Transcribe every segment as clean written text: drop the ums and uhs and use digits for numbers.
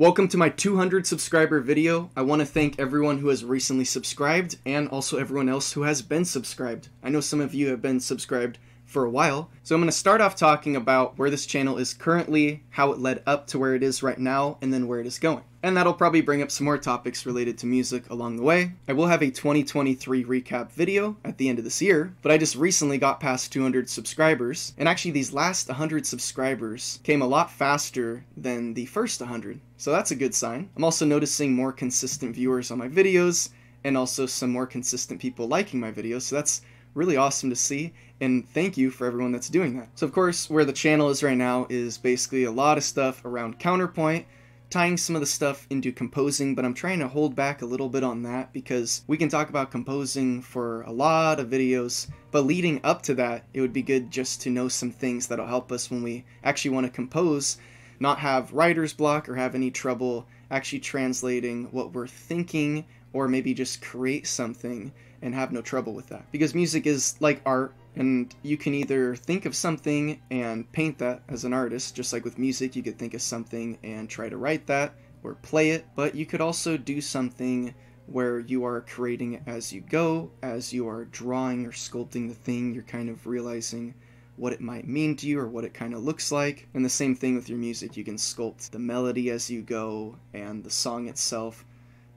Welcome to my 200 subscriber video. I want to thank everyone who has recently subscribed and also everyone else who has been subscribed. I know some of you have been subscribed for a while. So I'm going to start off talking about where this channel is currently, how it led up to where it is right now, and then where it is going. And that'll probably bring up some more topics related to music along the way. I will have a 2023 recap video at the end of this year, but I just recently got past 200 subscribers, and actually these last 100 subscribers came a lot faster than the first 100, so that's a good sign. I'm also noticing more consistent viewers on my videos, and also some more consistent people liking my videos, so that's really awesome to see, and thank you for everyone that's doing that. So of course, where the channel is right now is basically a lot of stuff around counterpoint, tying some of the stuff into composing, but I'm trying to hold back a little bit on that because we can talk about composing for a lot of videos, but leading up to that, it would be good just to know some things that'll help us when we actually want to compose, not have writer's block or have any trouble actually translating what we're thinking, or maybe just create something and have no trouble with that. Because music is like art, and you can either think of something and paint that as an artist, just like with music you could think of something and try to write that or play it, but you could also do something where you are creating as you go, as you are drawing or sculpting the thing, you're kind of realizing what it might mean to you or what it kind of looks like. And the same thing with your music, you can sculpt the melody as you go and the song itself.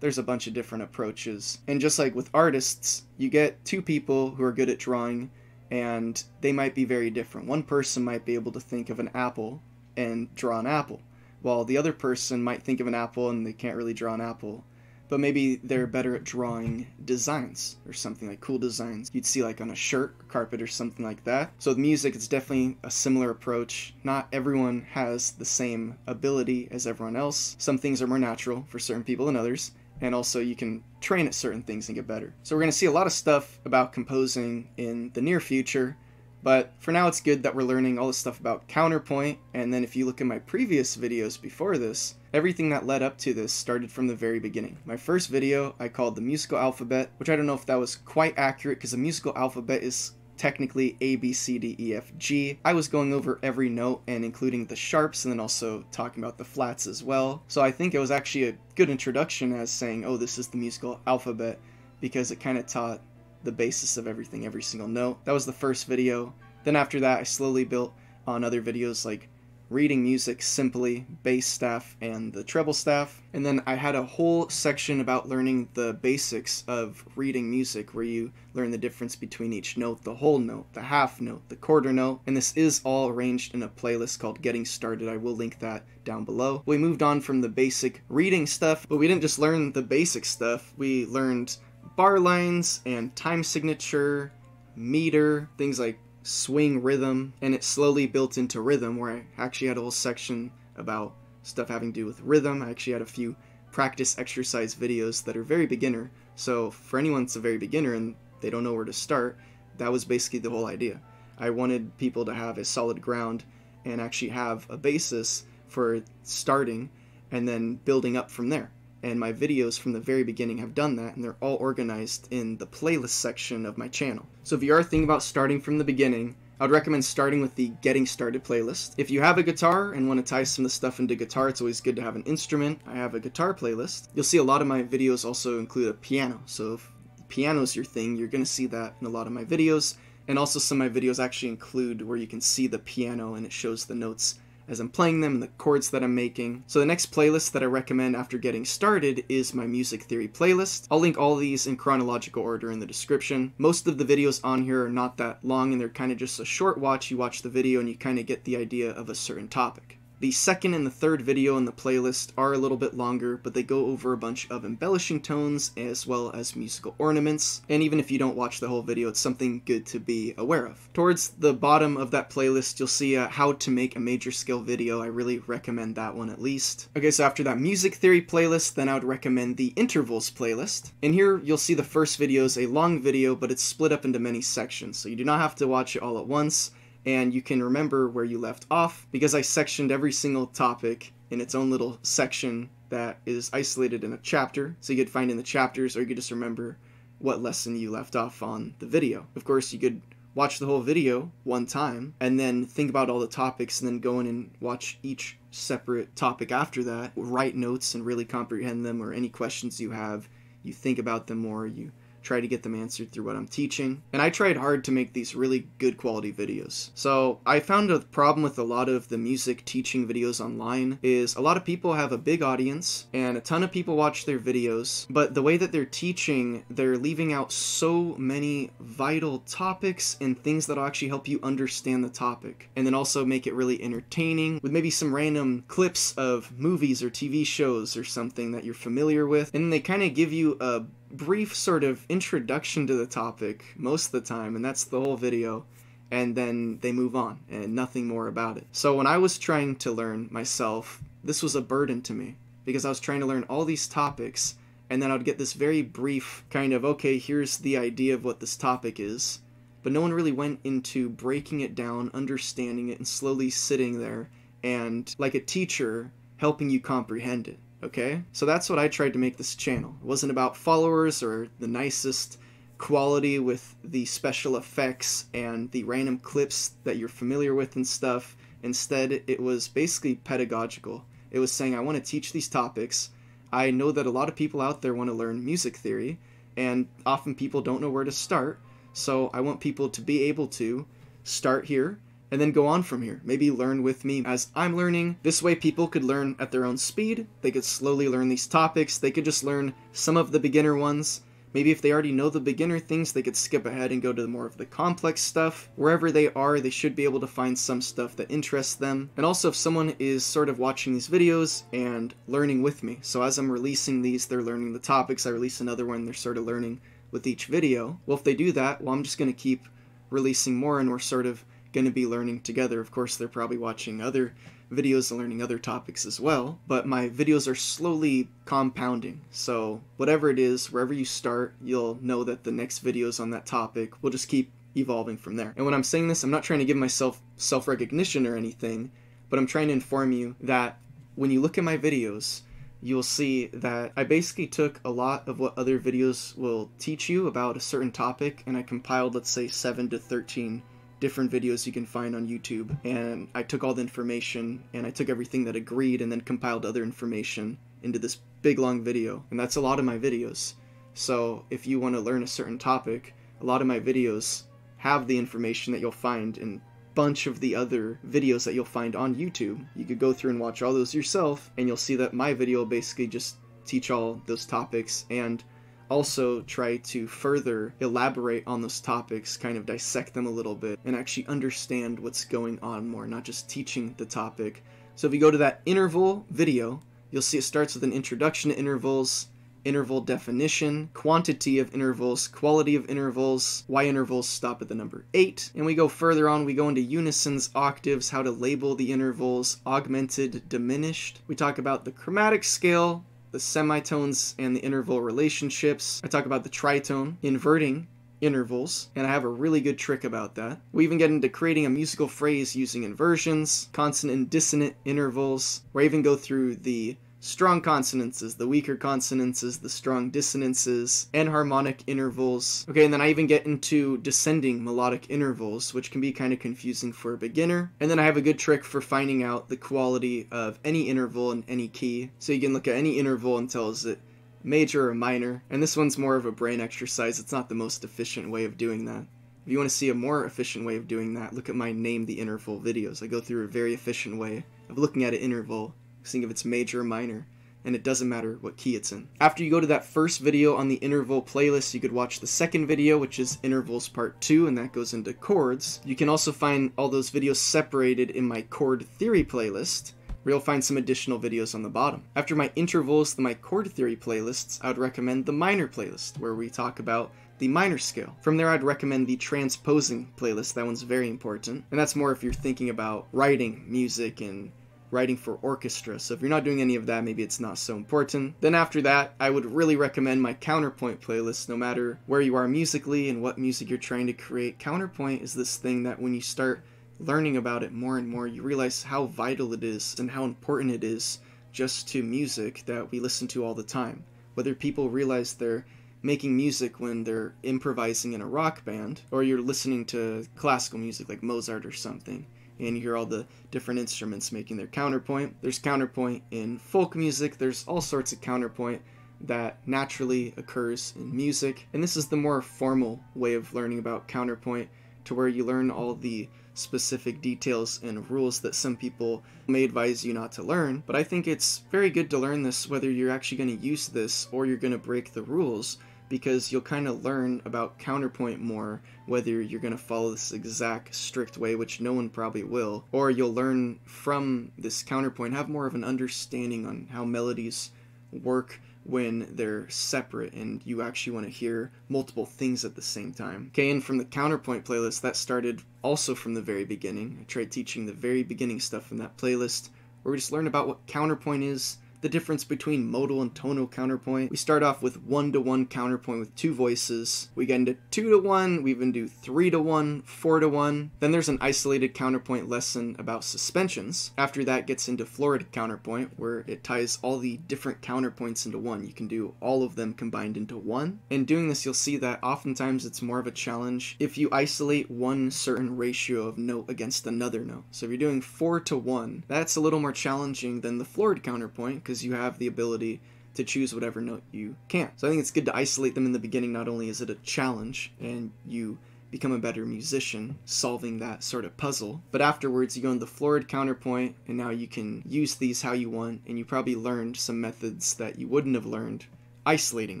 There's a bunch of different approaches. And just like with artists, you get two people who are good at drawing and they might be very different. One person might be able to think of an apple and draw an apple, while the other person might think of an apple and they can't really draw an apple, but maybe they're better at drawing designs or something, like cool designs you'd see like on a shirt or carpet or something like that. So with music, it's definitely a similar approach. Not everyone has the same ability as everyone else. Some things are more natural for certain people than others, and also you can train at certain things and get better. So we're going to see a lot of stuff about composing in the near future, but for now it's good that we're learning all this stuff about counterpoint. And then if you look at my previous videos before this, everything that led up to this started from the very beginning. My first video I called the musical alphabet, which I don't know if that was quite accurate because the musical alphabet is technically A, B, C, D, E, F, G. I was going over every note and including the sharps and then also talking about the flats as well. So I think it was actually a good introduction as saying, oh, this is the musical alphabet, because it kind of taught the basis of everything, every single note. That was the first video. Then after that, I slowly built on other videos like reading music simply, bass staff, and the treble staff. And then I had a whole section about learning the basics of reading music, where you learn the difference between each note, the whole note, the half note, the quarter note, and this is all arranged in a playlist called Getting Started. I will link that down below. We moved on from the basic reading stuff, but we didn't just learn the basic stuff. We learned bar lines and time signature, meter, things like swing rhythm, and it slowly built into rhythm, where I actually had a whole section about stuff having to do with rhythm. I actually had a few practice exercise videos that are very beginner, so for anyone that's a very beginner and they don't know where to start, that was basically the whole idea. I wanted people to have a solid ground and actually have a basis for starting and then building up from there. And my videos from the very beginning have done that, and they're all organized in the playlist section of my channel. So if you are thinking about starting from the beginning, I would recommend starting with the Getting Started playlist. If you have a guitar and want to tie some of the stuff into guitar, it's always good to have an instrument. I have a guitar playlist. You'll see a lot of my videos also include a piano, so if the piano is your thing, you're going to see that in a lot of my videos. And also some of my videos actually include where you can see the piano and it shows the notes as I'm playing them and the chords that I'm making. So the next playlist that I recommend after getting started is my music theory playlist. I'll link all these in chronological order in the description. Most of the videos on here are not that long and they're kind of just a short watch. You watch the video and you kind of get the idea of a certain topic. The second and the third video in the playlist are a little bit longer, but they go over a bunch of embellishing tones as well as musical ornaments, and even if you don't watch the whole video, it's something good to be aware of. Towards the bottom of that playlist, you'll see how to make a major scale video. I really recommend that one at least. Okay, so after that music theory playlist, then I would recommend the intervals playlist. In here, you'll see the first video is a long video, but it's split up into many sections, so you do not have to watch it all at once. And you can remember where you left off, because I sectioned every single topic in its own little section that is isolated in a chapter, so you could find in the chapters, or you could just remember what lesson you left off on the video. Of course, you could watch the whole video one time and then think about all the topics and then go in and watch each separate topic after that, write notes and really comprehend them, or any questions you have, you think about them more, you try to get them answered through what I'm teaching. And I tried hard to make these really good quality videos. So I found a problem with a lot of the music teaching videos online is a lot of people have a big audience and a ton of people watch their videos, but the way that they're teaching, they're leaving out so many vital topics and things that'll actually help you understand the topic, and then also make it really entertaining with maybe some random clips of movies or TV shows or something that you're familiar with, and they kind of give you a brief sort of introduction to the topic most of the time, and that's the whole video, and then they move on and nothing more about it. So when I was trying to learn myself, this was a burden to me because I was trying to learn all these topics, and then I'd get this very brief kind of, okay, here's the idea of what this topic is, but no one really went into breaking it down, understanding it, and slowly sitting there and, like a teacher, helping you comprehend it. Okay? So that's what I tried to make this channel. It wasn't about followers or the nicest quality with the special effects and the random clips that you're familiar with and stuff. Instead, it was basically pedagogical. It was saying, I want to teach these topics. I know that a lot of people out there want to learn music theory, and often people don't know where to start. So I want people to be able to start here and then go on from here. Maybe learn with me as I'm learning. This way people could learn at their own speed. They could slowly learn these topics. They could just learn some of the beginner ones. Maybe if they already know the beginner things, they could skip ahead and go to more of the complex stuff. Wherever they are, they should be able to find some stuff that interests them. And also if someone is sort of watching these videos and learning with me. So as I'm releasing these, they're learning the topics. I release another one, they're sort of learning with each video. Well, if they do that, well, I'm just going to keep releasing more, and we're sort of going to be learning together. Of course, they're probably watching other videos and learning other topics as well, but my videos are slowly compounding. So whatever it is, wherever you start, you'll know that the next videos on that topic will just keep evolving from there. And when I'm saying this, I'm not trying to give myself self-recognition or anything, but I'm trying to inform you that when you look at my videos, you'll see that I basically took a lot of what other videos will teach you about a certain topic, and I compiled, let's say, 7 to 13 different videos you can find on YouTube, and I took all the information and I took everything that agreed and then compiled other information into this big long video, and that's a lot of my videos. So if you want to learn a certain topic, a lot of my videos have the information that you'll find in a bunch of the other videos that you'll find on YouTube. You could go through and watch all those yourself, and you'll see that my video will basically just teach all those topics and also try to further elaborate on those topics, kind of dissect them a little bit, and actually understand what's going on more, not just teaching the topic. So if you go to that interval video, you'll see it starts with an introduction to intervals, interval definition, quantity of intervals, quality of intervals, why intervals stop at the number 8, and we go further on, we go into unisons, octaves, how to label the intervals, augmented, diminished. We talk about the chromatic scale, the semitones and the interval relationships. I talk about the tritone, inverting intervals, and I have a really good trick about that. We even get into creating a musical phrase using inversions, consonant and dissonant intervals, where I even go through the strong consonances, the weaker consonances, the strong dissonances, and harmonic intervals. Okay, and then I even get into descending melodic intervals, which can be kind of confusing for a beginner. And then I have a good trick for finding out the quality of any interval in any key. So you can look at any interval and tell is it major or minor. And this one's more of a brain exercise. It's not the most efficient way of doing that. If you want to see a more efficient way of doing that, look at my Name the Interval videos. I go through a very efficient way of looking at an interval, seeing if it's major or minor, and it doesn't matter what key it's in. After you go to that first video on the interval playlist, you could watch the second video, which is intervals part 2, and that goes into chords. You can also find all those videos separated in my chord theory playlist, where you'll find some additional videos on the bottom. After my intervals, my chord theory playlists, I would recommend the minor playlist, where we talk about the minor scale. From there, I'd recommend the transposing playlist. That one's very important, and that's more if you're thinking about writing music and writing for orchestra. So if you're not doing any of that, maybe it's not so important. Then after that, I would really recommend my counterpoint playlist. No matter where you are musically and what music you're trying to create, counterpoint is this thing that when you start learning about it more and more, you realize how vital it is and how important it is just to music that we listen to all the time. Whether people realize they're making music when they're improvising in a rock band, or you're listening to classical music like Mozart or something, and you hear all the different instruments making their counterpoint. There's counterpoint in folk music, there's all sorts of counterpoint that naturally occurs in music, and this is the more formal way of learning about counterpoint, to where you learn all the specific details and rules that some people may advise you not to learn. But I think it's very good to learn this whether you're actually going to use this or you're going to break the rules, because you'll kind of learn about counterpoint more whether you're going to follow this exact strict way, which no one probably will, or you'll learn from this counterpoint, have more of an understanding on how melodies work when they're separate and you actually want to hear multiple things at the same time. Okay, and from the counterpoint playlist, that started also from the very beginning. I tried teaching the very beginning stuff in that playlist, where we just learn about what counterpoint is, the difference between modal and tonal counterpoint. We start off with 1-to-1 counterpoint with 2 voices. We get into 2-to-1, we even do 3-to-1, 4-to-1. Then there's an isolated counterpoint lesson about suspensions. After that gets into florid counterpoint, where it ties all the different counterpoints into one. You can do all of them combined into one. And doing this, you'll see that oftentimes it's more of a challenge if you isolate one certain ratio of note against another note. So if you're doing 4-to-1, that's a little more challenging than the florid counterpoint, because you have the ability to choose whatever note you can. So I think it's good to isolate them in the beginning. Not only is it a challenge and you become a better musician solving that sort of puzzle, but afterwards you go into the florid counterpoint, and now you can use these how you want, and you probably learned some methods that you wouldn't have learned isolating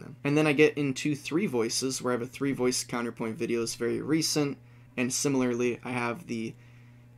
them. And then I get into 3 voices, where I have a 3-voice counterpoint video. It's very recent, and similarly I have the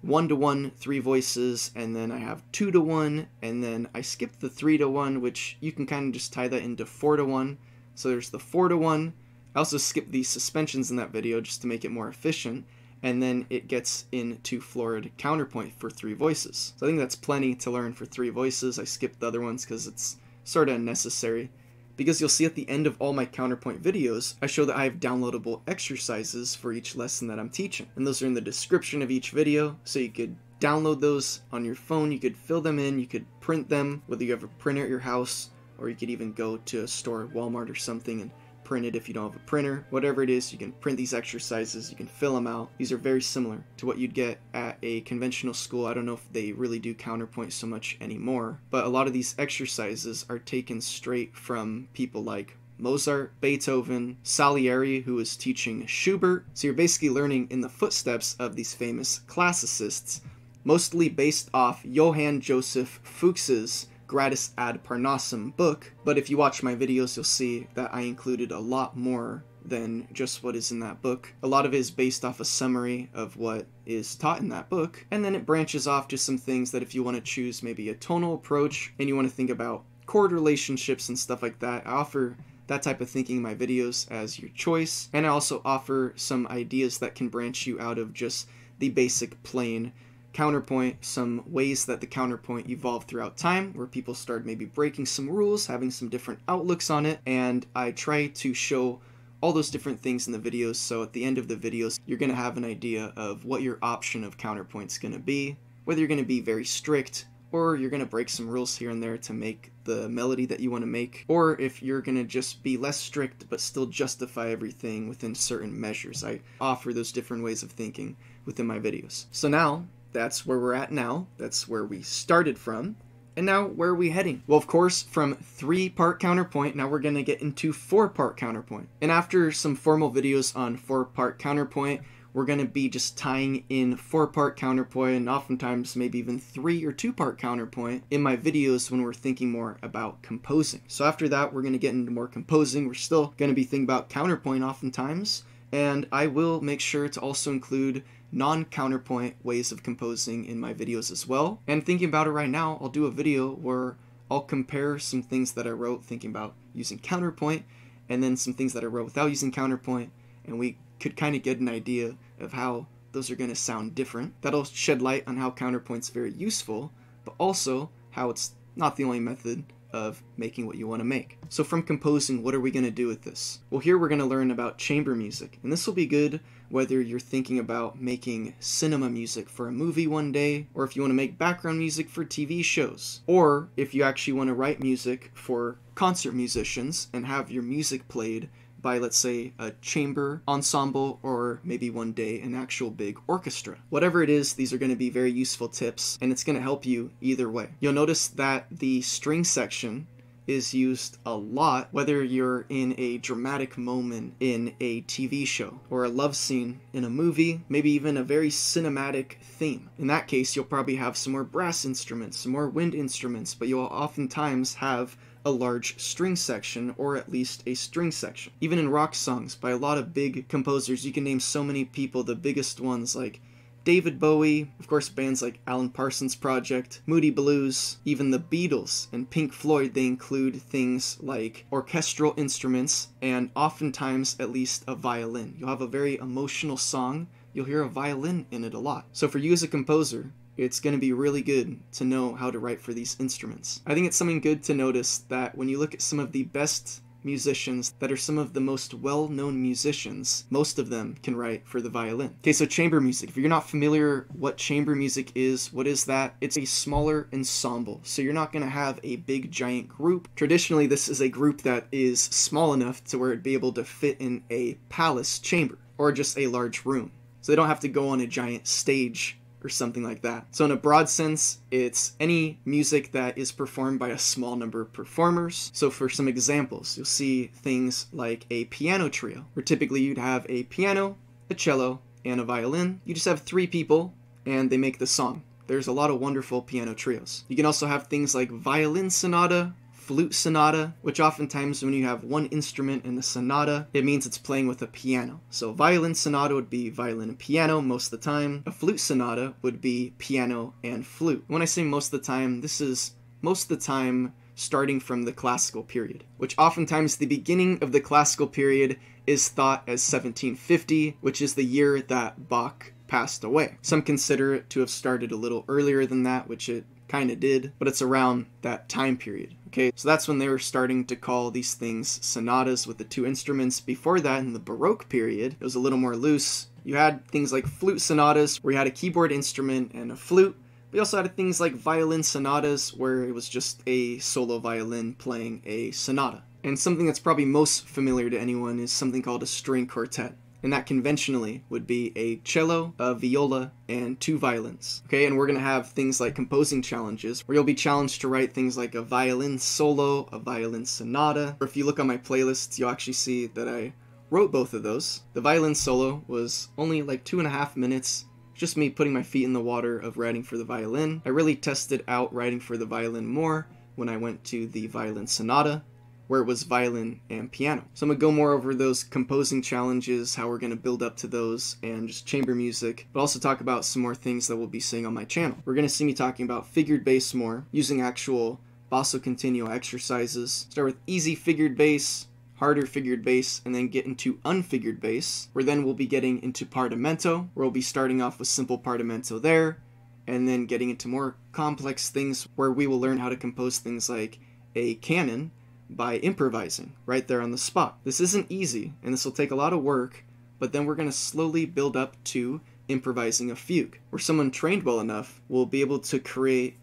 1-to-1 3 voices, and then I have 2-to-1, and then I skipped the 3-to-1, which you can kind of just tie that into 4-to-1. So there's the 4-to-1. I also skipped the suspensions in that video just to make it more efficient, and then it gets into florid counterpoint for 3 voices. So I think that's plenty to learn for 3 voices. I skipped the other ones because it's sort of unnecessary. Because you'll see at the end of all my counterpoint videos, I show that I have downloadable exercises for each lesson that I'm teaching. And those are in the description of each video, so you could download those on your phone, you could fill them in, you could print them, whether you have a printer at your house, or you could even go to a store, Walmart or something, and print it if you don't have a printer. Whatever it is, you can print these exercises, you can fill them out. These are very similar to what you'd get at a conventional school. I don't know if they really do counterpoint so much anymore, but a lot of these exercises are taken straight from people like Mozart, Beethoven, Salieri, who was teaching Schubert. So you're basically learning in the footsteps of these famous classicists, mostly based off Johann Joseph Fuchs's Gradus ad Parnassum book, but if you watch my videos, you'll see that I included a lot more than just what is in that book. A lot of it is based off a summary of what is taught in that book, and then it branches off to some things that if you want to choose maybe a tonal approach, and you want to think about chord relationships and stuff like that, I offer that type of thinking in my videos as your choice, and I also offer some ideas that can branch you out of just the basic plain counterpoint, some ways that the counterpoint evolved throughout time, where people started maybe breaking some rules, having some different outlooks on it, and I try to show all those different things in the videos, so at the end of the videos, you're going to have an idea of what your option of counterpoint's going to be, whether you're going to be very strict, or you're going to break some rules here and there to make the melody that you want to make, or if you're going to just be less strict but still justify everything within certain measures. I offer those different ways of thinking within my videos. So now, that's where we're at now. That's where we started from. And now, where are we heading? Well, of course, from 3-part counterpoint, now we're going to get into 4-part counterpoint. And after some formal videos on 4-part counterpoint, we're going to be just tying in 4-part counterpoint, and oftentimes maybe even 3 or 2-part counterpoint in my videos when we're thinking more about composing. So after that, we're going to get into more composing. We're still going to be thinking about counterpoint oftentimes, and I will make sure to also include non-counterpoint ways of composing in my videos as well. And thinking about it right now, I'll do a video where I'll compare some things that I wrote thinking about using counterpoint, and then some things that I wrote without using counterpoint, and we could kind of get an idea of how those are going to sound different. That'll shed light on how counterpoint's very useful, but also how it's not the only method of making what you want to make. So from composing, what are we going to do with this? Well, here we're going to learn about chamber music, and this will be good whether you're thinking about making cinema music for a movie one day, or if you want to make background music for TV shows, or if you actually want to write music for concert musicians and have your music played by, let's say, a chamber ensemble, or maybe one day an actual big orchestra. Whatever it is, these are going to be very useful tips, and it's going to help you either way. You'll notice that the string section is used a lot, whether you're in a dramatic moment in a TV show, or a love scene in a movie, maybe even a very cinematic theme. In that case, you'll probably have some more brass instruments, some more wind instruments, but you'll oftentimes have a large string section, or at least a string section. Even in rock songs by a lot of big composers, you can name so many people, the biggest ones like David Bowie, of course bands like Alan Parsons Project, Moody Blues, even the Beatles and Pink Floyd, they include things like orchestral instruments and oftentimes at least a violin. You'll have a very emotional song, you'll hear a violin in it a lot. So for you as a composer, it's going to be really good to know how to write for these instruments. I think it's something good to notice that when you look at some of the best musicians that are some of the most well-known musicians, most of them can write for the violin. Okay, so chamber music. If you're not familiar what chamber music is, what is that? It's a smaller ensemble. So you're not going to have a big giant group. Traditionally, this is a group that is small enough to where it'd be able to fit in a palace chamber or just a large room. So they don't have to go on a giant stage or something like that. So in a broad sense, it's any music that is performed by a small number of performers. So for some examples, you'll see things like a piano trio, where typically you'd have a piano, a cello, and a violin. You just have 3 people, and they make the song. There's a lot of wonderful piano trios. You can also have things like violin sonata, flute sonata, which oftentimes when you have one instrument in the sonata, it means it's playing with a piano. So violin sonata would be violin and piano most of the time. A flute sonata would be piano and flute. When I say most of the time, this is most of the time starting from the classical period, which oftentimes the beginning of the classical period is thought as 1750, which is the year that Bach passed away. Some consider it to have started a little earlier than that, which it kind of did, but it's around that time period. Okay, so that's when they were starting to call these things sonatas with the 2 instruments. Before that, in the Baroque period, it was a little more loose. You had things like flute sonatas, where you had a keyboard instrument and a flute. We also had things like violin sonatas, where it was just a solo violin playing a sonata. And something that's probably most familiar to anyone is something called a string quartet. And that conventionally would be a cello, a viola, and 2 violins. Okay, and we're going to have things like composing challenges, where you'll be challenged to write things like a violin solo, a violin sonata. Or if you look on my playlists, you'll actually see that I wrote both of those. The violin solo was only like 2.5 minutes, just me putting my feet in the water of writing for the violin. I really tested out writing for the violin more when I went to the violin sonata, where it was violin and piano. So I'm going to go more over those composing challenges, how we're going to build up to those, and just chamber music, but also talk about some more things that we'll be seeing on my channel. We're going to see me talking about figured bass more, using actual basso continuo exercises. Start with easy figured bass, harder figured bass, and then get into unfigured bass, where then we'll be getting into partimento, where we'll be starting off with simple partimento there, and then getting into more complex things where we will learn how to compose things like a canon, by improvising right there on the spot. This isn't easy, and this will take a lot of work, but then we're going to slowly build up to improvising a fugue, where someone trained well enough will be able to create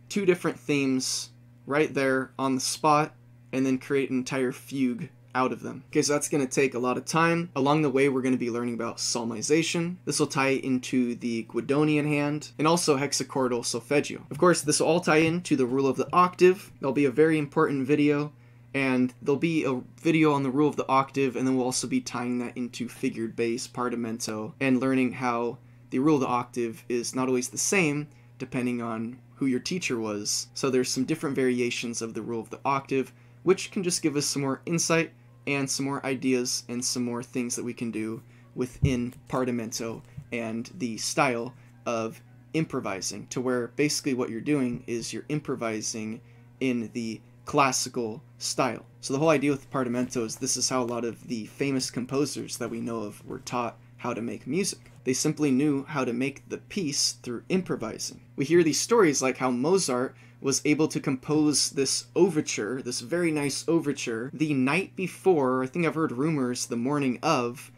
2 different themes right there on the spot, and then create an entire fugue out of them. Okay, so that's going to take a lot of time. Along the way, we're going to be learning about psalmization. This will tie into the Guidonian hand, and also hexachordal solfeggio. Of course, this will all tie into the rule of the octave. There'll be a very important video, and there'll be a video on the rule of the octave, and then we'll also be tying that into figured bass, partimento, and learning how the rule of the octave is not always the same depending on who your teacher was. So there's some different variations of the rule of the octave, which can just give us some more insight and some more ideas and some more things that we can do within partimento and the style of improvising, to where basically what you're doing is you're improvising in the classical style. So the whole idea with partimento is this is how a lot of the famous composers that we know of were taught how to make music. They simply knew how to make the piece through improvising. We hear these stories like how Mozart was able to compose this overture, this very nice overture, the night before, I think I've heard rumors, the morning of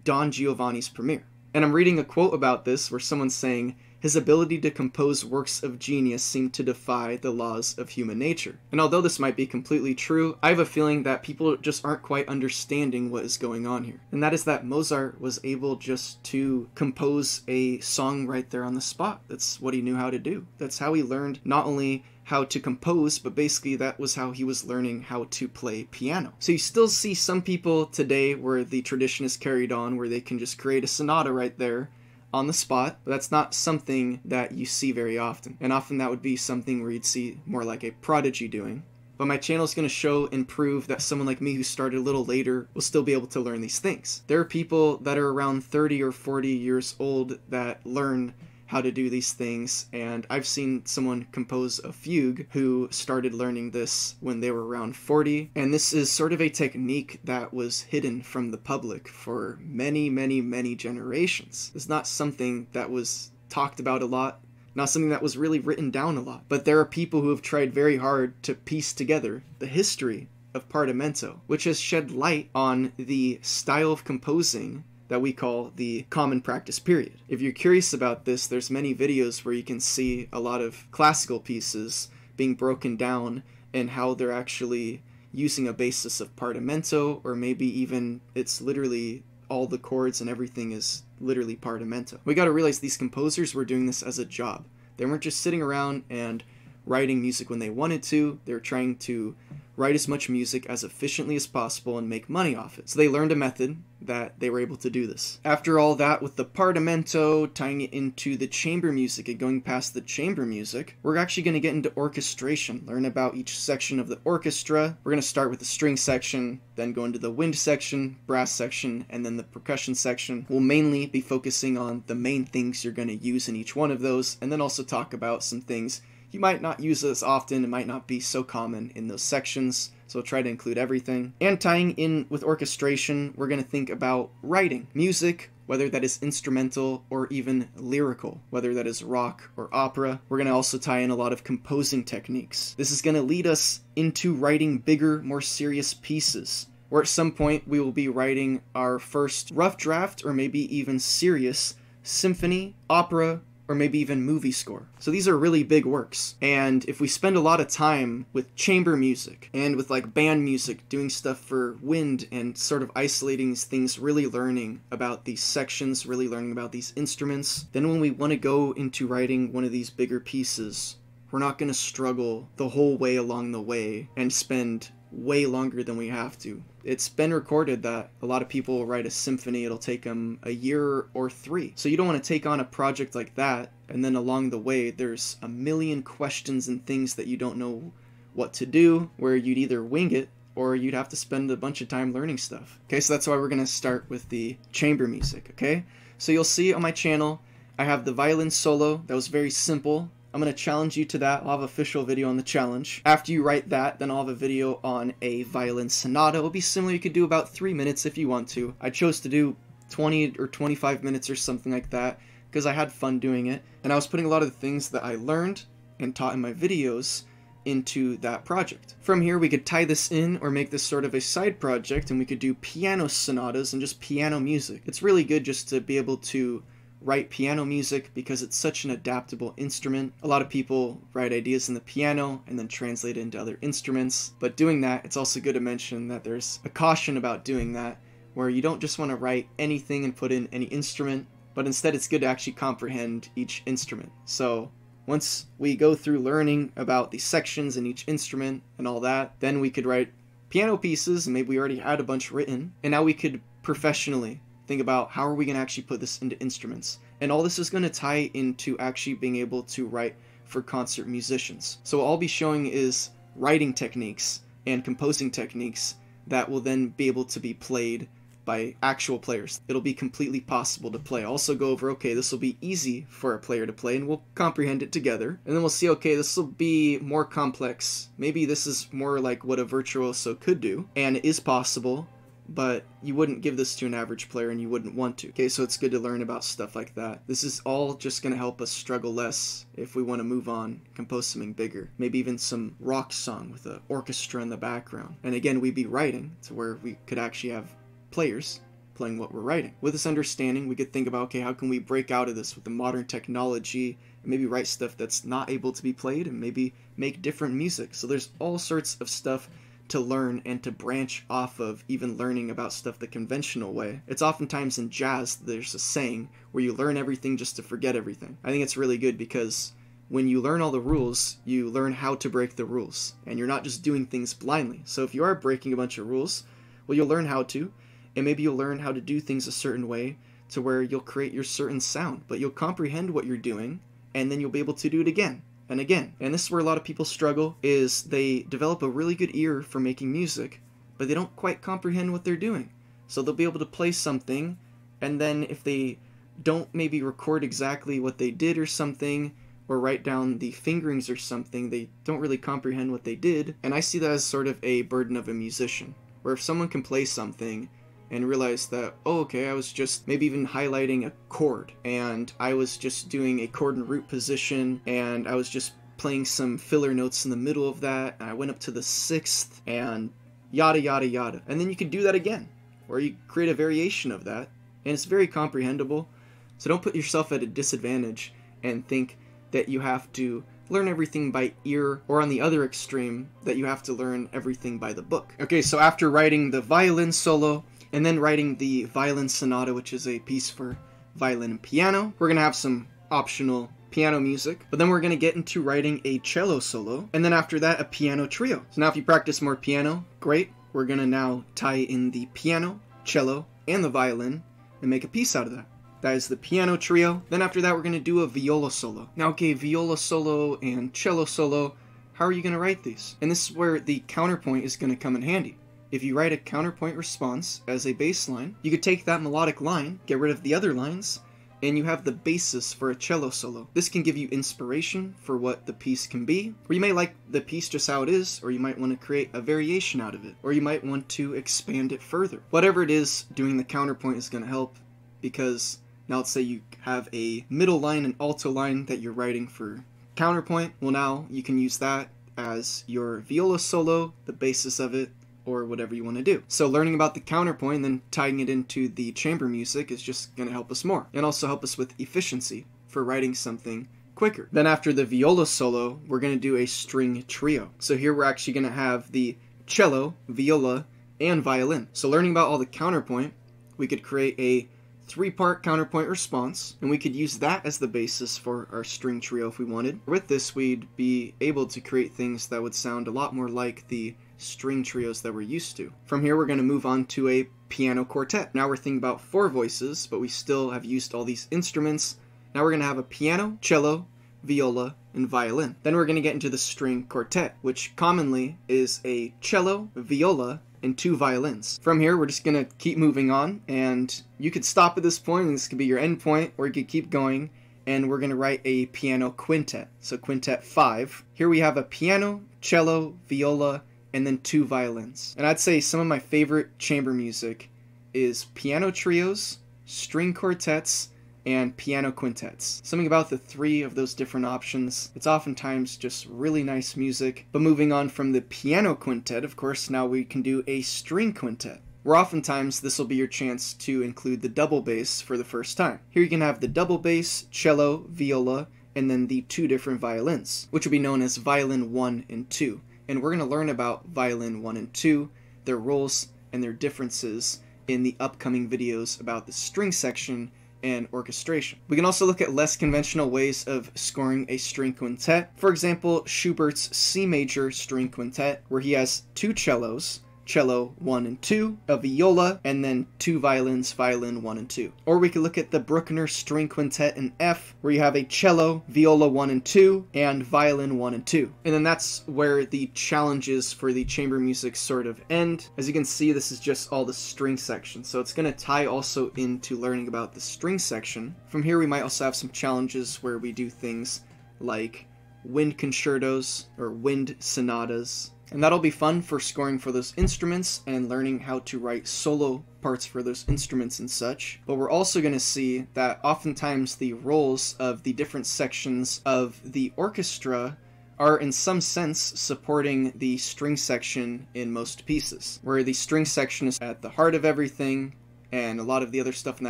Don Giovanni's premiere. And I'm reading a quote about this where someone's saying, his ability to compose works of genius seemed to defy the laws of human nature. And although this might be completely true, I have a feeling that people just aren't quite understanding what is going on here. And that is that Mozart was able just to compose a song right there on the spot. That's what he knew how to do. That's how he learned not only how to compose, but basically that was how he was learning how to play piano. So you still see some people today where the tradition is carried on, where they can just create a sonata right there on the spot, but that's not something that you see very often. And often that would be something where you'd see more like a prodigy doing. But my channel is going to show and prove that someone like me who started a little later will still be able to learn these things. There are people that are around 30 or 40 years old that learn how to do these things, and I've seen someone compose a fugue who started learning this when they were around 40, and this is sort of a technique that was hidden from the public for many generations. It's not something that was talked about a lot, not something that was really written down a lot, but there are people who have tried very hard to piece together the history of Partimento, which has shed light on the style of composing that we call the Common Practice period. If you're curious about this, there's many videos where you can see a lot of classical pieces being broken down and how they're actually using a basis of Partimento, or maybe even it's literally all the chords and everything is literally Partimento. We gotta realize these composers were doing this as a job. They weren't just sitting around and writing music when they wanted to. They were trying to write as much music as efficiently as possible and make money off it. So they learned a method that they were able to do this. After all that, with the Partimento, tying it into the chamber music and going past the chamber music, we're actually going to get into orchestration, learn about each section of the orchestra. We're going to start with the string section, then go into the wind section, brass section, and then the percussion section. We'll mainly be focusing on the main things you're going to use in each one of those, and then also talk about some things you might not use as often, it might not be so common in those sections, so we'll try to include everything. And tying in with orchestration, we're going to think about writing music, whether that is instrumental or even lyrical, whether that is rock or opera. We're going to also tie in a lot of composing techniques. This is going to lead us into writing bigger, more serious pieces, where at some point we will be writing our first rough draft or maybe even serious symphony, opera, or maybe even movie score. So these are really big works. And if we spend a lot of time with chamber music and with like band music, doing stuff for wind and sort of isolating these things, really learning about these sections, really learning about these instruments, then when we want to go into writing one of these bigger pieces, we're not going to struggle the whole way along the way and spend way longer than we have to. It's been recorded that a lot of people will write a symphony, it'll take them a year or 3. So you don't want to take on a project like that, and then along the way there's a million questions and things that you don't know what to do, where you'd either wing it or you'd have to spend a bunch of time learning stuff. Okay, so that's why we're going to start with the chamber music, okay? So you'll see on my channel, I have the violin solo. That was very simple. I'm going to challenge you to that. I'll have an official video on the challenge. After you write that, then I'll have a video on a violin sonata. It'll be similar. You could do about 3 minutes if you want to. I chose to do 20 or 25 minutes or something like that because I had fun doing it. And I was putting a lot of the things that I learned and taught in my videos into that project. From here, we could tie this in or make this sort of a side project, and we could do piano sonatas and just piano music. It's really good just to be able to write piano music because it's such an adaptable instrument. A lot of people write ideas in the piano and then translate it into other instruments, but doing that, it's also good to mention that there's a caution about doing that, where you don't just want to write anything and put in any instrument, but instead it's good to actually comprehend each instrument. So once we go through learning about the sections in each instrument and all that, then we could write piano pieces, and maybe we already had a bunch written, and now we could professionally think about how are we going to actually put this into instruments. And all this is going to tie into actually being able to write for concert musicians. So what I'll be showing is writing techniques and composing techniques that will then be able to be played by actual players. It'll be completely possible to play. I'll also go over, okay, this will be easy for a player to play, and we'll comprehend it together. And then we'll see, okay, this will be more complex. Maybe this is more like what a virtuoso could do, and it is possible, but you wouldn't give this to an average player and you wouldn't want to. Okay, so it's good to learn about stuff like that. This is all just going to help us struggle less if we want to move on, compose something bigger. Maybe even some rock song with an orchestra in the background. And again, we'd be writing to where we could actually have players playing what we're writing. With this understanding, we could think about, okay, how can we break out of this with the modern technology and maybe write stuff that's not able to be played and maybe make different music. So there's all sorts of stuff to learn and to branch off of, even learning about stuff the conventional way. It's oftentimes in jazz, there's a saying where you learn everything just to forget everything. I think it's really good because when you learn all the rules, you learn how to break the rules, and you're not just doing things blindly. So if you are breaking a bunch of rules, well, you'll learn how to, and maybe you'll learn how to do things a certain way to where you'll create your certain sound, but you'll comprehend what you're doing, and then you'll be able to do it again and again. And this is where a lot of people struggle, is they develop a really good ear for making music, but they don't quite comprehend what they're doing. So they'll be able to play something, and then if they don't maybe record exactly what they did or something, or write down the fingerings or something, they don't really comprehend what they did. And I see that as sort of a burden of a musician, where if someone can play something and realize that, oh, okay, I was just maybe even highlighting a chord, and I was just doing a chord and root position, and I was just playing some filler notes in the middle of that, and I went up to the sixth, and yada yada yada. And then you can do that again, or you create a variation of that, and it's very comprehensible. So don't put yourself at a disadvantage and think that you have to learn everything by ear, or on the other extreme, that you have to learn everything by the book. Okay, so after writing the violin solo, and then writing the violin sonata, which is a piece for violin and piano, we're going to have some optional piano music, but then we're going to get into writing a cello solo, and then after that, a piano trio. So now if you practice more piano, great. We're going to now tie in the piano, cello, and the violin, and make a piece out of that. That is the piano trio. Then after that, we're going to do a viola solo. Now, okay, viola solo and cello solo, how are you going to write these? And this is where the counterpoint is going to come in handy. If you write a counterpoint response as a bass line, you could take that melodic line, get rid of the other lines, and you have the basis for a cello solo. This can give you inspiration for what the piece can be, or you may like the piece just how it is, or you might want to create a variation out of it, or you might want to expand it further. Whatever it is, doing the counterpoint is going to help, because now let's say you have a middle line and alto line that you're writing for counterpoint. Well, now you can use that as your viola solo, the basis of it, or whatever you want to do. So learning about the counterpoint and then tying it into the chamber music is just going to help us more, and also help us with efficiency for writing something quicker. Then after the viola solo, we're going to do a string trio. So here we're actually going to have the cello, viola, and violin. So learning about all the counterpoint, we could create a 3-part counterpoint response, and we could use that as the basis for our string trio if we wanted. With this, we'd be able to create things that would sound a lot more like the string trios that we're used to. From here, we're going to move on to a piano quartet. Now we're thinking about 4 voices, but we still have used all these instruments. Now we're going to have a piano, cello, viola, and violin. Then we're going to get into the string quartet, which commonly is a cello, viola, and 2 violins. From here, we're just going to keep moving on, and you could stop at this point, and this could be your end point, or you could keep going, and we're going to write a piano quintet. So quintet 5. Here we have a piano, cello, viola, and then 2 violins. And I'd say some of my favorite chamber music is piano trios, string quartets, and piano quintets. Something about the 3 of those different options, it's oftentimes just really nice music. But moving on from the piano quintet, of course, now we can do a string quintet, where oftentimes this will be your chance to include the double bass for the first time. Here you can have the double bass, cello, viola, and then the 2 different violins, which will be known as violin 1 and 2. And we're going to learn about violin 1 and 2, their roles and their differences in the upcoming videos about the string section and orchestration. We can also look at less conventional ways of scoring a string quintet. For example, Schubert's C major string quintet, where he has 2 cellos, cello 1 and 2, a viola, and then 2 violins, violin 1 and 2. Or we could look at the Bruckner string quintet in F, where you have a cello, viola 1 and 2, and violin 1 and 2. And then that's where the challenges for the chamber music sort of end. As you can see, this is just all the string section, so it's going to tie also into learning about the string section. From here, we might also have some challenges where we do things like wind concertos or wind sonatas. And that'll be fun for scoring for those instruments and learning how to write solo parts for those instruments and such. But we're also going to see that oftentimes the roles of the different sections of the orchestra are in some sense supporting the string section in most pieces, where the string section is at the heart of everything, and a lot of the other stuff on the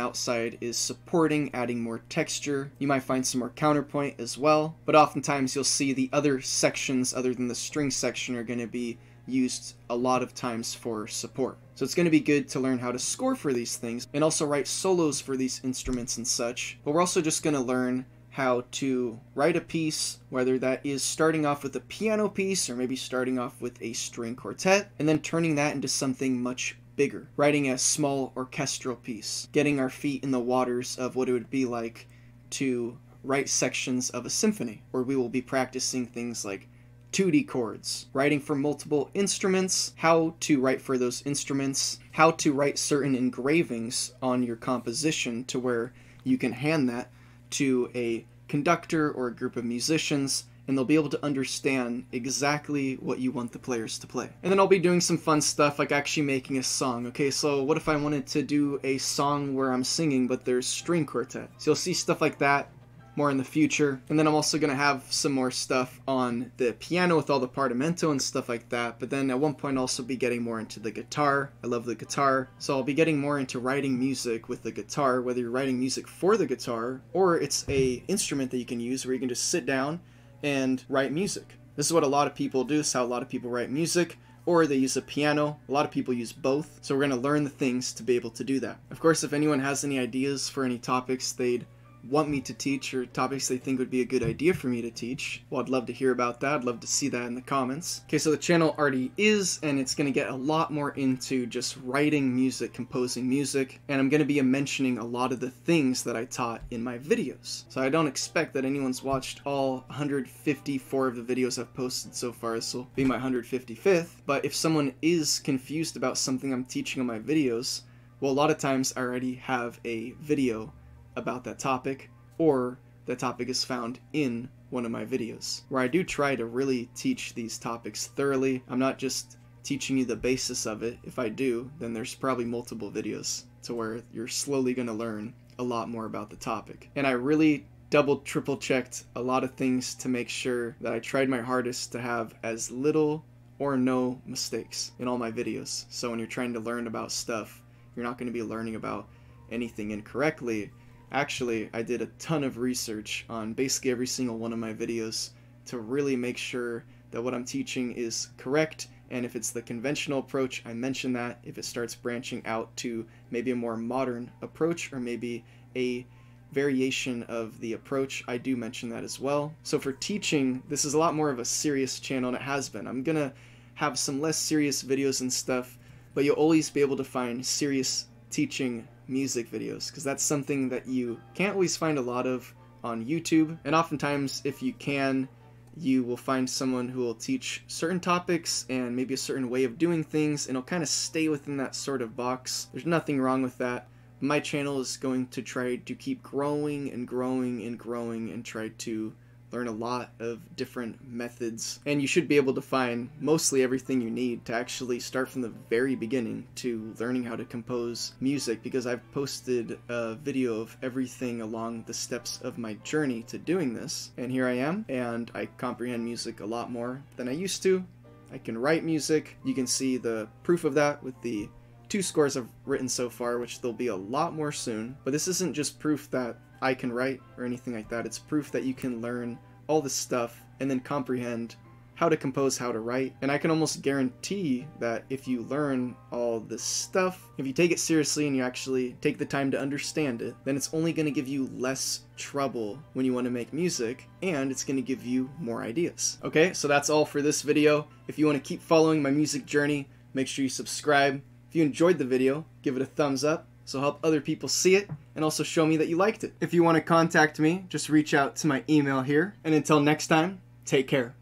outside is supporting, adding more texture. You might find some more counterpoint as well, but oftentimes you'll see the other sections other than the string section are going to be used a lot of times for support. So it's going to be good to learn how to score for these things and also write solos for these instruments and such. But we're also just going to learn how to write a piece, whether that is starting off with a piano piece or maybe starting off with a string quartet and then turning that into something much bigger, writing a small orchestral piece, getting our feet in the waters of what it would be like to write sections of a symphony, where we will be practicing things like tutti chords, writing for multiple instruments, how to write for those instruments, how to write certain engravings on your composition to where you can hand that to a conductor or a group of musicians and they'll be able to understand exactly what you want the players to play. And then I'll be doing some fun stuff like actually making a song. Okay, so what if I wanted to do a song where I'm singing but there's string quartet? So you'll see stuff like that more in the future. And then I'm also going to have some more stuff on the piano with all the partimento and stuff like that. But then at one point I'll also be getting more into the guitar. I love the guitar. So I'll be getting more into writing music with the guitar, whether you're writing music for the guitar or it's a instrument that you can use where you can just sit down and write music. This is what a lot of people do. This is how a lot of people write music. Or they use a piano. A lot of people use both. So we're going to learn the things to be able to do that. Of course, if anyone has any ideas for any topics they'd want me to teach or topics they think would be a good idea for me to teach, well, I'd love to hear about that. I'd love to see that in the comments. Okay, so the channel already is, and it's going to get a lot more into just writing music, composing music, and I'm going to be mentioning a lot of the things that I taught in my videos. So I don't expect that anyone's watched all 154 of the videos I've posted so far. This will be my 155th, but if someone is confused about something I'm teaching in my videos, well, a lot of times I already have a video about that topic, or that topic is found in one of my videos, where I do try to really teach these topics thoroughly. I'm not just teaching you the basis of it. If I do, then there's probably multiple videos to where you're slowly going to learn a lot more about the topic. And I really triple checked a lot of things to make sure that I tried my hardest to have as little or no mistakes in all my videos. So when you're trying to learn about stuff, you're not going to be learning about anything incorrectly. Actually, I did a ton of research on basically every single one of my videos to really make sure that what I'm teaching is correct, and if it's the conventional approach, I mention that. If it starts branching out to maybe a more modern approach or maybe a variation of the approach, I do mention that as well. So for teaching, this is a lot more of a serious channel, and it has been. I'm gonna have some less serious videos and stuff, but you'll always be able to find serious teaching music videos, because that's something that you can't always find a lot of on YouTube. And oftentimes, if you can, you will find someone who will teach certain topics and maybe a certain way of doing things, and it'll kind of stay within that sort of box. There's nothing wrong with that. My channel is going to try to keep growing and growing and growing and try to learn a lot of different methods, and you should be able to find mostly everything you need to actually start from the very beginning to learning how to compose music, because I've posted a video of everything along the steps of my journey to doing this, and here I am, and I comprehend music a lot more than I used to. I can write music. You can see the proof of that with the 2 scores I've written so far, which there'll be a lot more soon. But this isn't just proof that I can write or anything like that. It's proof that you can learn all this stuff and then comprehend how to compose, how to write. And I can almost guarantee that if you learn all this stuff, if you take it seriously and you actually take the time to understand it, then it's only going to give you less trouble when you want to make music, and it's going to give you more ideas. Okay, so that's all for this video. If you want to keep following my music journey, make sure you subscribe. If you enjoyed the video, give it a thumbs up, so help other people see it, and also show me that you liked it. If you want to contact me, just reach out to my email here, and until next time, take care.